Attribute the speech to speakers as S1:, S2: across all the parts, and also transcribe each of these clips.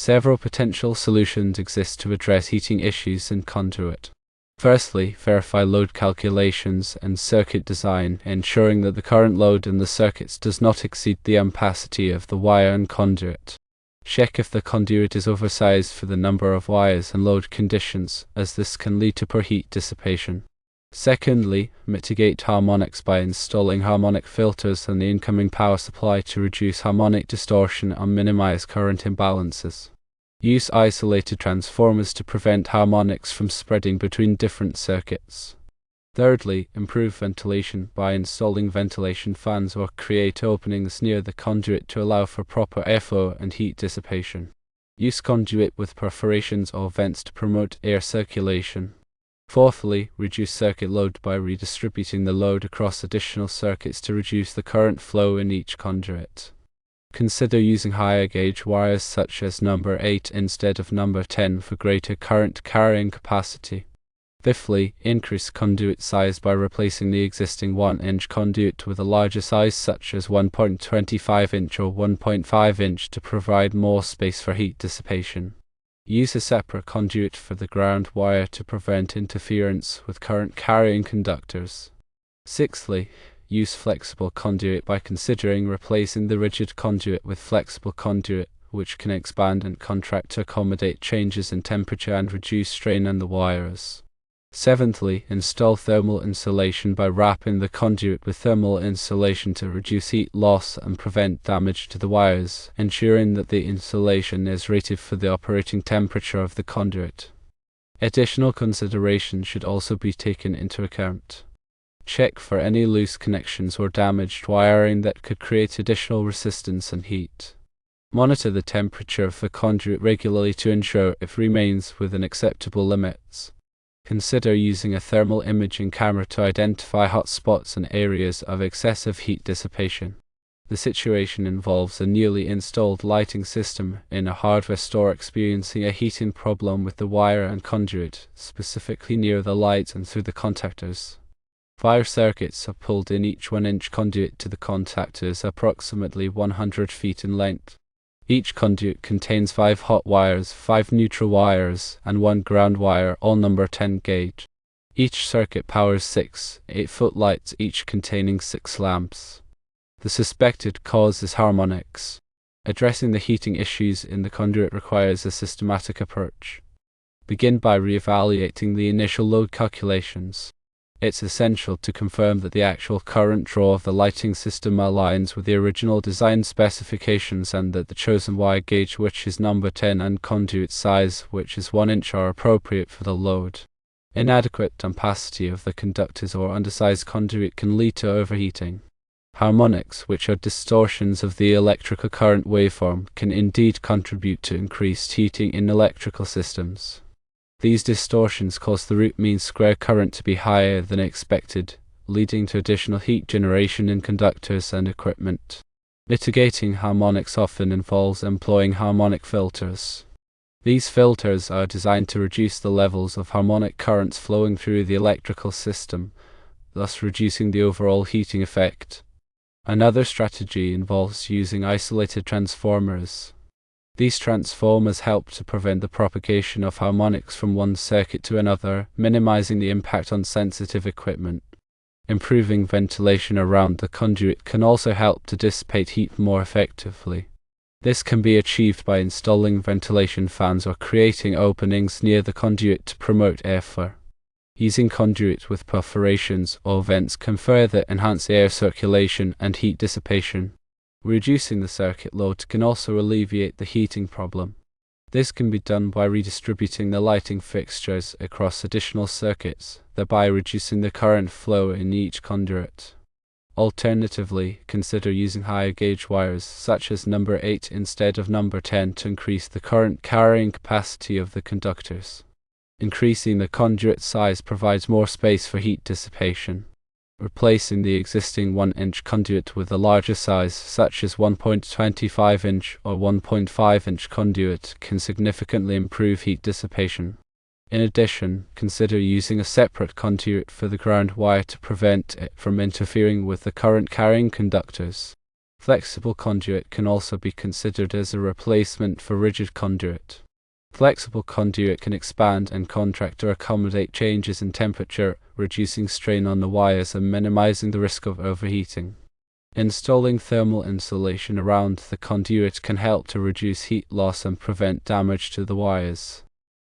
S1: Several potential solutions exist to address heating issues in conduit. Firstly, verify load calculations and circuit design, ensuring that the current load in the circuits does not exceed the ampacity of the wire and conduit. Check if the conduit is oversized for the number of wires and load conditions, as this can lead to poor heat dissipation. Secondly, mitigate harmonics by installing harmonic filters in the incoming power supply to reduce harmonic distortion and minimize current imbalances. Use isolated transformers to prevent harmonics from spreading between different circuits. Thirdly, improve ventilation by installing ventilation fans or create openings near the conduit to allow for proper airflow and heat dissipation. Use conduit with perforations or vents to promote air circulation. Fourthly, reduce circuit load by redistributing the load across additional circuits to reduce the current flow in each conduit. Consider using higher gauge wires such as number 8 instead of number 10 for greater current carrying capacity. Fifthly, increase conduit size by replacing the existing 1-inch conduit with a larger size such as 1.25 inch or 1.5 inch to provide more space for heat dissipation. Use a separate conduit for the ground wire to prevent interference with current carrying conductors. Sixthly, use flexible conduit by considering replacing the rigid conduit with flexible conduit, which can expand and contract to accommodate changes in temperature and reduce strain on the wires. Seventhly, install thermal insulation by wrapping the conduit with thermal insulation to reduce heat loss and prevent damage to the wires, ensuring that the insulation is rated for the operating temperature of the conduit. Additional considerations should also be taken into account. Check for any loose connections or damaged wiring that could create additional resistance and heat. Monitor the temperature of the conduit regularly to ensure it remains within acceptable limits. Consider using a thermal imaging camera to identify hot spots and areas of excessive heat dissipation. The situation involves a newly installed lighting system in a hardware store experiencing a heating problem with the wire and conduit, specifically near the lights and through the contactors. 5 circuits are pulled in each 1-inch conduit to the contactors approximately 100 feet in length. Each conduit contains 5 hot wires, 5 neutral wires, and 1 ground wire, all number 10 gauge. Each circuit powers 6 8-foot lights, each containing 6 lamps. The suspected cause is harmonics. Addressing the heating issues in the conduit requires a systematic approach. Begin by re-evaluating the initial load calculations. It's essential to confirm that the actual current draw of the lighting system aligns with the original design specifications and that the chosen wire gauge, which is number 10, and conduit size, which is 1 inch, are appropriate for the load. Inadequate ampacity of the conductors or undersized conduit can lead to overheating. Harmonics, which are distortions of the electrical current waveform, can indeed contribute to increased heating in electrical systems. These distortions cause the root mean square current to be higher than expected, leading to additional heat generation in conductors and equipment. Mitigating harmonics often involves employing harmonic filters. These filters are designed to reduce the levels of harmonic currents flowing through the electrical system, thus reducing the overall heating effect. Another strategy involves using isolated transformers. These transformers help to prevent the propagation of harmonics from one circuit to another, minimizing the impact on sensitive equipment. Improving ventilation around the conduit can also help to dissipate heat more effectively. This can be achieved by installing ventilation fans or creating openings near the conduit to promote airflow. Using conduit with perforations or vents can further enhance air circulation and heat dissipation. Reducing the circuit load can also alleviate the heating problem. This can be done by redistributing the lighting fixtures across additional circuits, thereby reducing the current flow in each conduit. Alternatively, consider using higher gauge wires, such as number 8 instead of number 10, to increase the current carrying capacity of the conductors. Increasing the conduit size provides more space for heat dissipation. Replacing the existing 1-inch conduit with a larger size, such as 1.25 inch or 1.5 inch conduit, can significantly improve heat dissipation. In addition, consider using a separate conduit for the ground wire to prevent it from interfering with the current carrying conductors. Flexible conduit can also be considered as a replacement for rigid conduit. Flexible conduit can expand and contract to accommodate changes in temperature, reducing strain on the wires and minimizing the risk of overheating. Installing thermal insulation around the conduit can help to reduce heat loss and prevent damage to the wires.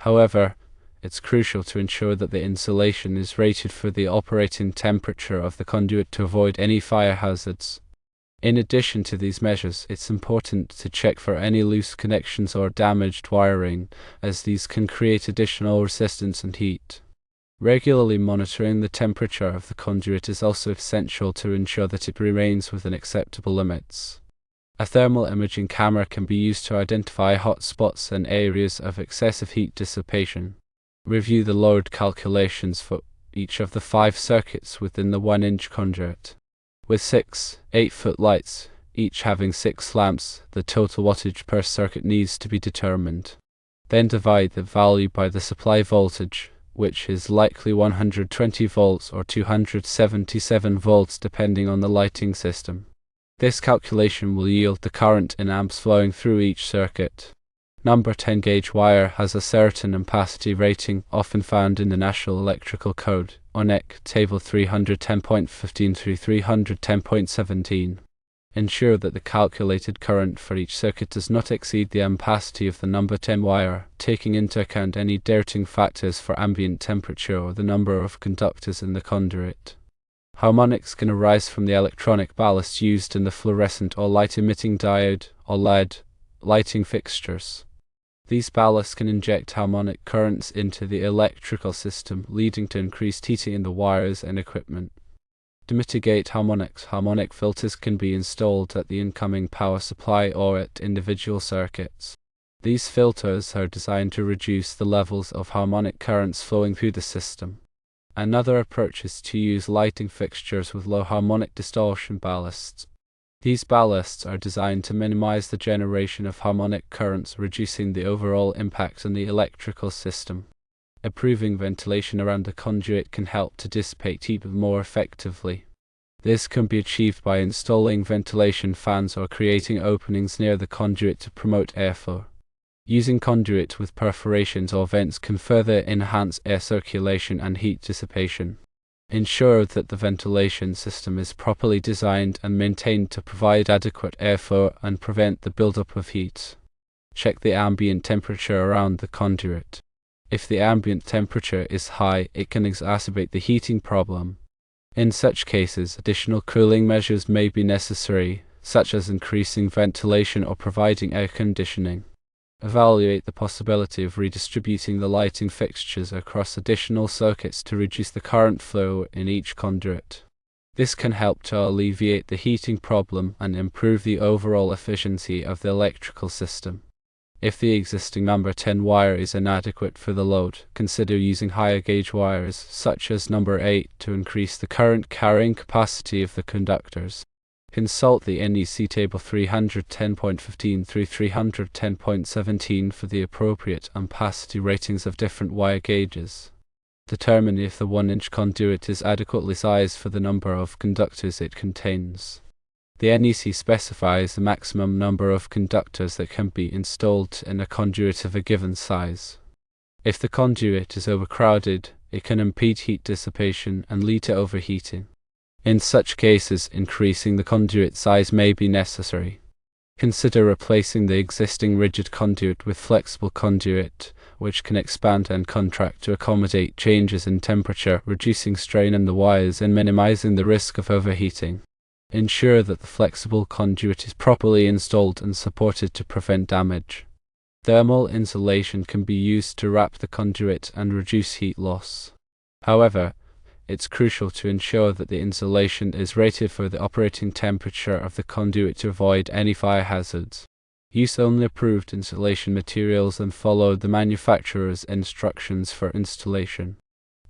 S1: However, it's crucial to ensure that the insulation is rated for the operating temperature of the conduit to avoid any fire hazards. In addition to these measures, it's important to check for any loose connections or damaged wiring, as these can create additional resistance and heat. Regularly monitoring the temperature of the conduit is also essential to ensure that it remains within acceptable limits. A thermal imaging camera can be used to identify hot spots and areas of excessive heat dissipation. Review the load calculations for each of the 5 circuits within the 1-inch conduit. With 6 8-foot lights, each having 6 lamps, the total wattage per circuit needs to be determined. Then divide the value by the supply voltage, which is likely 120 volts or 277 volts depending on the lighting system. This calculation will yield the current in amps flowing through each circuit. Number 10 gauge wire has a certain ampacity rating, often found in the National Electrical Code, ONEC, Table 310.15 through 310.17. Ensure that the calculated current for each circuit does not exceed the ampacity of the number 10 wire, taking into account any dating factors for ambient temperature or the number of conductors in the conduit. Harmonics can arise from the electronic ballast used in the fluorescent or light-emitting diode, or LED, lighting fixtures. These ballasts can inject harmonic currents into the electrical system, leading to increased heating in the wires and equipment. To mitigate harmonics, harmonic filters can be installed at the incoming power supply or at individual circuits. These filters are designed to reduce the levels of harmonic currents flowing through the system. Another approach is to use lighting fixtures with low harmonic distortion ballasts. These ballasts are designed to minimize the generation of harmonic currents, reducing the overall impact on the electrical system. Improving ventilation around the conduit can help to dissipate heat more effectively. This can be achieved by installing ventilation fans or creating openings near the conduit to promote airflow. Using conduit with perforations or vents can further enhance air circulation and heat dissipation. Ensure that the ventilation system is properly designed and maintained to provide adequate airflow and prevent the buildup of heat. Check the ambient temperature around the conduit. If the ambient temperature is high, it can exacerbate the heating problem. In such cases, additional cooling measures may be necessary, such as increasing ventilation or providing air conditioning. Evaluate the possibility of redistributing the lighting fixtures across additional circuits to reduce the current flow in each conduit. This can help to alleviate the heating problem and improve the overall efficiency of the electrical system. If the existing number 10 wire is inadequate for the load, consider using higher gauge wires, such as number 8, to increase the current carrying capacity of the conductors. Consult the NEC Table 310.15 through 310.17 for the appropriate ampacity ratings of different wire gauges. Determine if the 1-inch conduit is adequately sized for the number of conductors it contains. The NEC specifies the maximum number of conductors that can be installed in a conduit of a given size. If the conduit is overcrowded, it can impede heat dissipation and lead to overheating. In such cases, increasing the conduit size may be necessary. Consider replacing the existing rigid conduit with flexible conduit, which can expand and contract to accommodate changes in temperature, reducing strain on the wires and minimizing the risk of overheating. Ensure that the flexible conduit is properly installed and supported to prevent damage. Thermal insulation can be used to wrap the conduit and reduce heat loss. However, it's crucial to ensure that the insulation is rated for the operating temperature of the conduit to avoid any fire hazards. Use only approved insulation materials and follow the manufacturer's instructions for installation.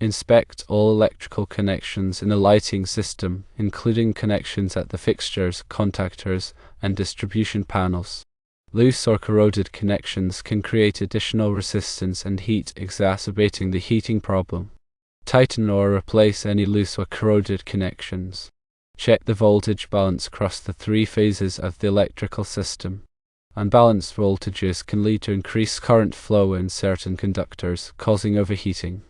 S1: Inspect all electrical connections in the lighting system, including connections at the fixtures, contactors, and distribution panels. Loose or corroded connections can create additional resistance and heat, exacerbating the heating problem. Tighten or replace any loose or corroded connections. Check the voltage balance across the three phases of the electrical system. Unbalanced voltages can lead to increased current flow in certain conductors, causing overheating.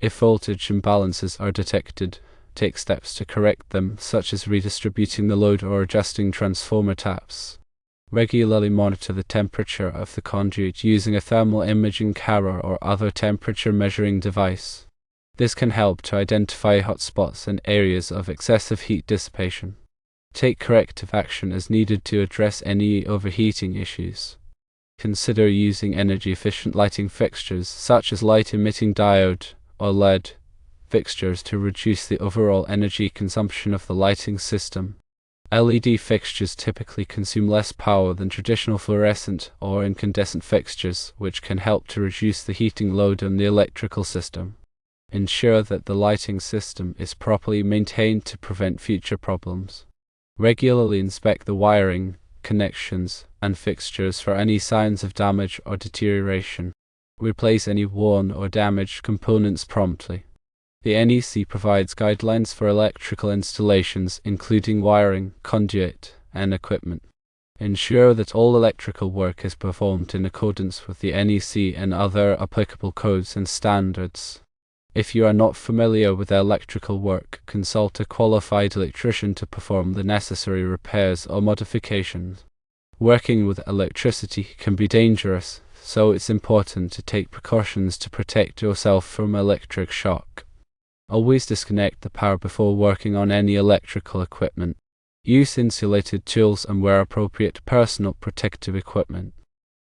S1: If voltage imbalances are detected, take steps to correct them, such as redistributing the load or adjusting transformer taps. Regularly monitor the temperature of the conduit using a thermal imaging camera or other temperature measuring device. This can help to identify hotspots and areas of excessive heat dissipation. Take corrective action as needed to address any overheating issues. Consider using energy-efficient lighting fixtures such as light-emitting diode or LED fixtures to reduce the overall energy consumption of the lighting system. LED fixtures typically consume less power than traditional fluorescent or incandescent fixtures, which can help to reduce the heating load on the electrical system. Ensure that the lighting system is properly maintained to prevent future problems. Regularly inspect the wiring, connections, and fixtures for any signs of damage or deterioration. Replace any worn or damaged components promptly. The NEC provides guidelines for electrical installations, including wiring, conduit, and equipment. Ensure that all electrical work is performed in accordance with the NEC and other applicable codes and standards. If you are not familiar with electrical work, consult a qualified electrician to perform the necessary repairs or modifications. Working with electricity can be dangerous, so it's important to take precautions to protect yourself from electric shock. Always disconnect the power before working on any electrical equipment. Use insulated tools and wear appropriate personal protective equipment.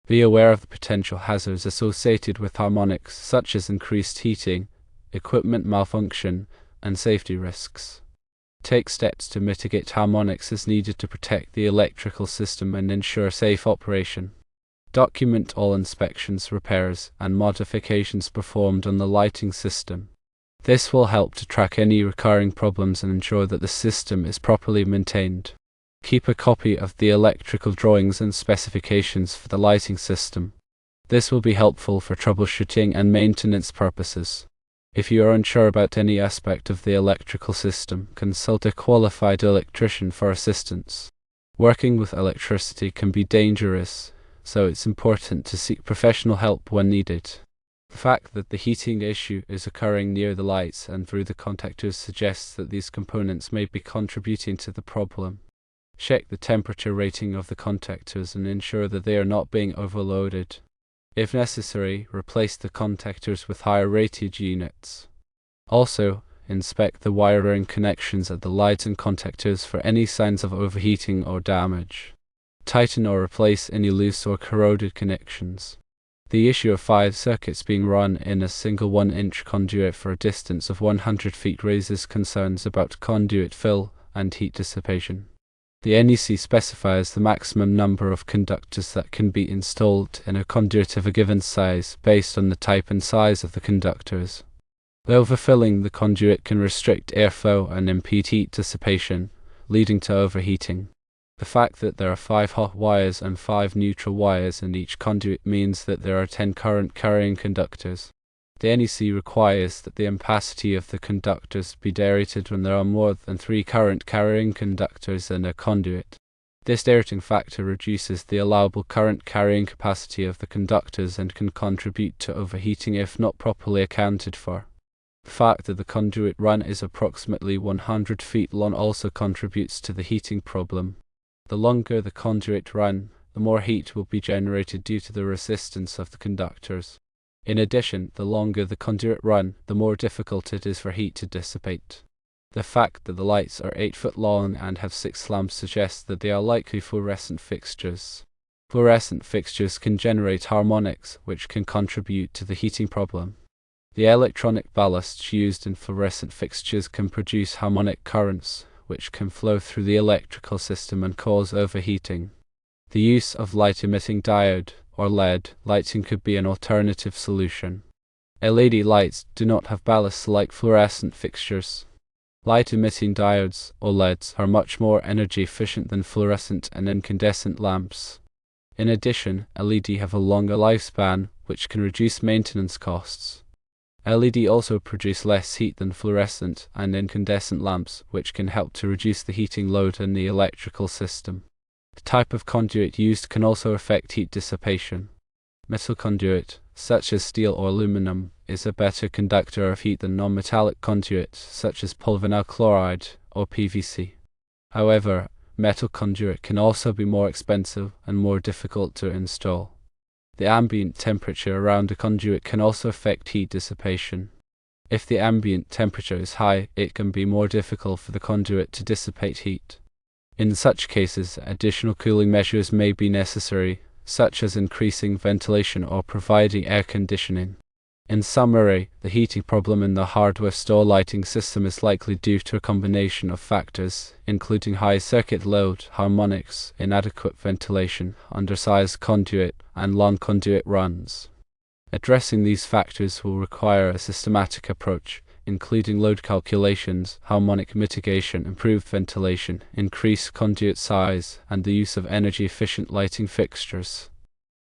S1: Be aware of the potential hazards associated with harmonics, such as increased heating, equipment malfunction, and safety risks. Take steps to mitigate harmonics as needed to protect the electrical system and ensure safe operation. Document all inspections, repairs, and modifications performed on the lighting system. This will help to track any recurring problems and ensure that the system is properly maintained. Keep a copy of the electrical drawings and specifications for the lighting system. This will be helpful for troubleshooting and maintenance purposes. If you are unsure about any aspect of the electrical system, consult a qualified electrician for assistance. Working with electricity can be dangerous, so it's important to seek professional help when needed. The fact that the heating issue is occurring near the lights and through the contactors suggests that these components may be contributing to the problem. Check the temperature rating of the contactors and ensure that they are not being overloaded. If necessary, replace the contactors with higher rated units. Also, inspect the wiring connections at the lights and contactors for any signs of overheating or damage. Tighten or replace any loose or corroded connections. The issue of 5 circuits being run in a single 1-inch conduit for a distance of 100 feet raises concerns about conduit fill and heat dissipation. The NEC specifies the maximum number of conductors that can be installed in a conduit of a given size based on the type and size of the conductors. Overfilling the conduit can restrict airflow and impede heat dissipation, leading to overheating. The fact that there are 5 hot wires and 5 neutral wires in each conduit means that there are 10 current carrying conductors. The NEC requires that the ampacity of the conductors be derated when there are more than 3 current carrying conductors in a conduit. This derating factor reduces the allowable current carrying capacity of the conductors and can contribute to overheating if not properly accounted for. The fact that the conduit run is approximately 100 feet long also contributes to the heating problem. The longer the conduit run, the more heat will be generated due to the resistance of the conductors. In addition, the longer the conduit run, the more difficult it is for heat to dissipate. The fact that the lights are 8 foot long and have 6 lamps suggests that they are likely fluorescent fixtures. Fluorescent fixtures can generate harmonics, which can contribute to the heating problem. The electronic ballasts used in fluorescent fixtures can produce harmonic currents, which can flow through the electrical system and cause overheating. The use of light-emitting diode, or LED, lighting could be an alternative solution. LED lights do not have ballasts like fluorescent fixtures. Light-emitting diodes, or LEDs, are much more energy efficient than fluorescent and incandescent lamps. In addition, LED have a longer lifespan, which can reduce maintenance costs. LED also produce less heat than fluorescent and incandescent lamps, which can help to reduce the heating load in the electrical system. The type of conduit used can also affect heat dissipation. Metal conduit, such as steel or aluminum, is a better conductor of heat than non-metallic conduit, such as polyvinyl chloride or PVC. However, metal conduit can also be more expensive and more difficult to install. The ambient temperature around a conduit can also affect heat dissipation. If the ambient temperature is high, it can be more difficult for the conduit to dissipate heat. In such cases, additional cooling measures may be necessary, such as increasing ventilation or providing air conditioning. In summary, the heating problem in the hardware store lighting system is likely due to a combination of factors, including high circuit load, harmonics, inadequate ventilation, undersized conduit, and long conduit runs. Addressing these factors will require a systematic approach, including load calculations, harmonic mitigation, improved ventilation, increased conduit size, and the use of energy-efficient lighting fixtures.